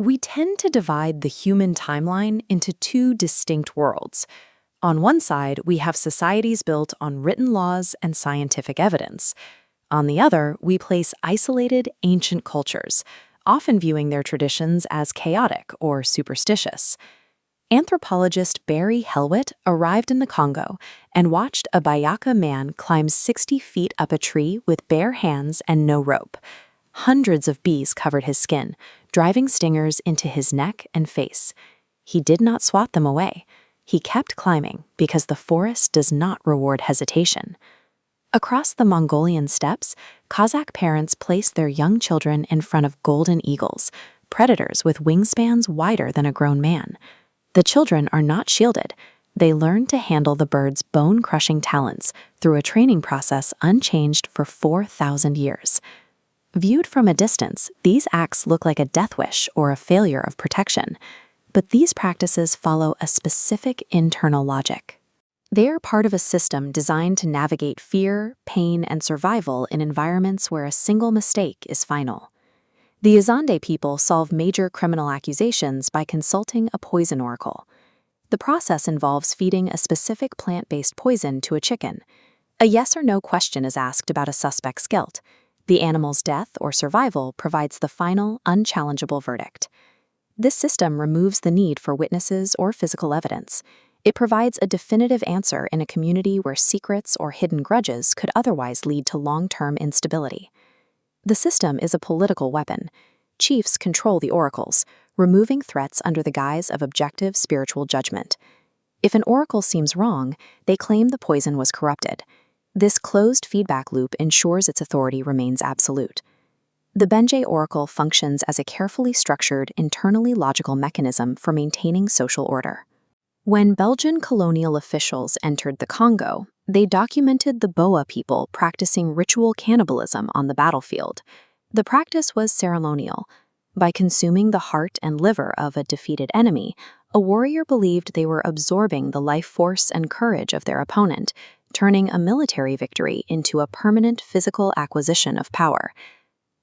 We tend to divide the human timeline into two distinct worlds. On one side, we have societies built on written laws and scientific evidence. On the other, we place isolated, ancient cultures, often viewing their traditions as chaotic or superstitious. Anthropologist Barry Helwet arrived in the Congo and watched a Bayaka man climb 60 feet up a tree with bare hands and no rope. Hundreds of bees covered his skin, driving stingers into his neck and face. He did not swat them away. He kept climbing because the forest does not reward hesitation. Across the Mongolian steppes, Kazakh parents placed their young children in front of golden eagles, predators with wingspans wider than a grown man. The children are not shielded. They learn to handle the bird's bone-crushing talons through a training process unchanged for 4,000 years. Viewed from a distance, these acts look like a death wish or a failure of protection. But these practices follow a specific internal logic. They are part of a system designed to navigate fear, pain, and survival in environments where a single mistake is final. The Azande people solve major criminal accusations by consulting a poison oracle. The process involves feeding a specific plant-based poison to a chicken. A yes or no question is asked about a suspect's guilt. The animal's death or survival provides the final, unchallengeable verdict. This system removes the need for witnesses or physical evidence. It provides a definitive answer in a community where secrets or hidden grudges could otherwise lead to long-term instability. The system is a political weapon. Chiefs control the oracles, removing threats under the guise of objective spiritual judgment. If an oracle seems wrong, they claim the poison was corrupted. This closed feedback loop ensures its authority remains absolute. The Benje oracle functions as a carefully structured, internally logical mechanism for maintaining social order. When Belgian colonial officials entered the Congo, they documented the Boa people practicing ritual cannibalism on the battlefield. The practice was ceremonial. By consuming the heart and liver of a defeated enemy, a warrior believed they were absorbing the life force and courage of their opponent, turning a military victory into a permanent physical acquisition of power.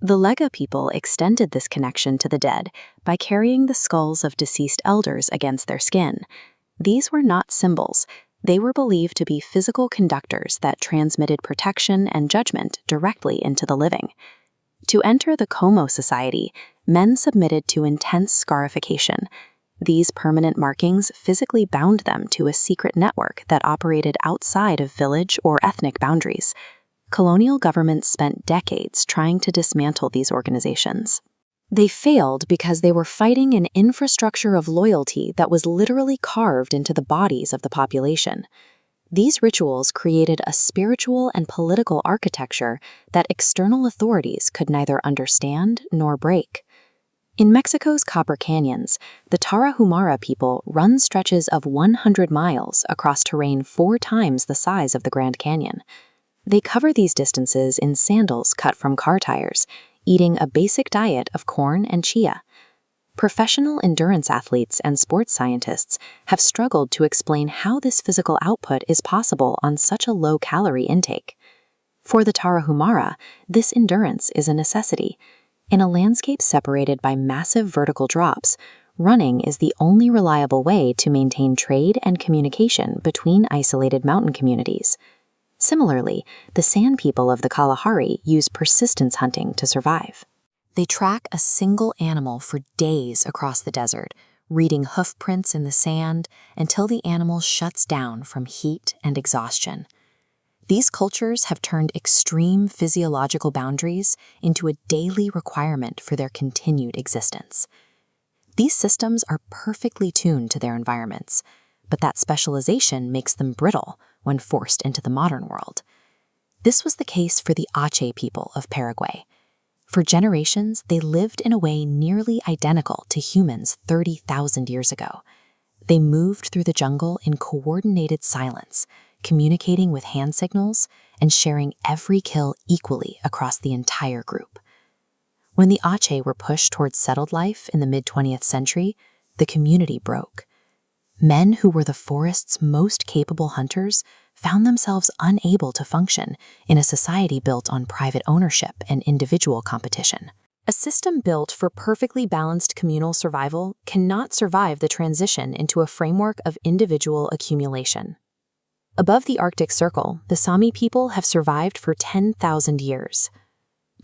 The Lega people extended this connection to the dead by carrying the skulls of deceased elders against their skin. These were not symbols. They were believed to be physical conductors that transmitted protection and judgment directly into the living. To enter the Komo society, men submitted to intense scarification. These permanent markings physically bound them to a secret network that operated outside of village or ethnic boundaries. Colonial governments spent decades trying to dismantle these organizations. They failed because they were fighting an infrastructure of loyalty that was literally carved into the bodies of the population. These rituals created a spiritual and political architecture that external authorities could neither understand nor break. In Mexico's Copper Canyons, the Tarahumara people run stretches of 100 miles across terrain 4 times the size of the Grand Canyon. They cover these distances in sandals cut from car tires, eating a basic diet of corn and chia. Professional endurance athletes and sports scientists have struggled to explain how this physical output is possible on such a low-calorie intake. For the Tarahumara, this endurance is a necessity. In a landscape separated by massive vertical drops, running is the only reliable way to maintain trade and communication between isolated mountain communities. Similarly, the San people of the Kalahari use persistence hunting to survive. They track a single animal for days across the desert, reading hoof prints in the sand until the animal shuts down from heat and exhaustion. These cultures have turned extreme physiological boundaries into a daily requirement for their continued existence. These systems are perfectly tuned to their environments, but that specialization makes them brittle when forced into the modern world. This was the case for the Aceh people of Paraguay. For generations, they lived in a way nearly identical to humans 30,000 years ago. They moved through the jungle in coordinated silence, communicating with hand signals and sharing every kill equally across the entire group. When the Aceh were pushed towards settled life in the mid-20th century, the community broke. Men who were the forest's most capable hunters found themselves unable to function in a society built on private ownership and individual competition. A system built for perfectly balanced communal survival cannot survive the transition into a framework of individual accumulation. Above the Arctic Circle, the Sami people have survived for 10,000 years.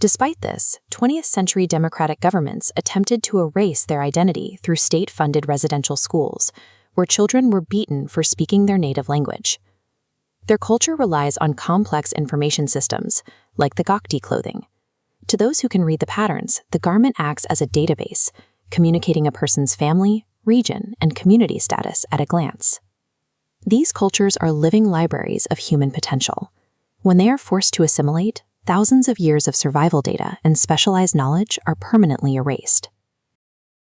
Despite this, 20th century democratic governments attempted to erase their identity through state-funded residential schools, where children were beaten for speaking their native language. Their culture relies on complex information systems, like the Gokti clothing. To those who can read the patterns, the garment acts as a database, communicating a person's family, region, and community status at a glance. These cultures are living libraries of human potential. When they are forced to assimilate, thousands of years of survival data and specialized knowledge are permanently erased.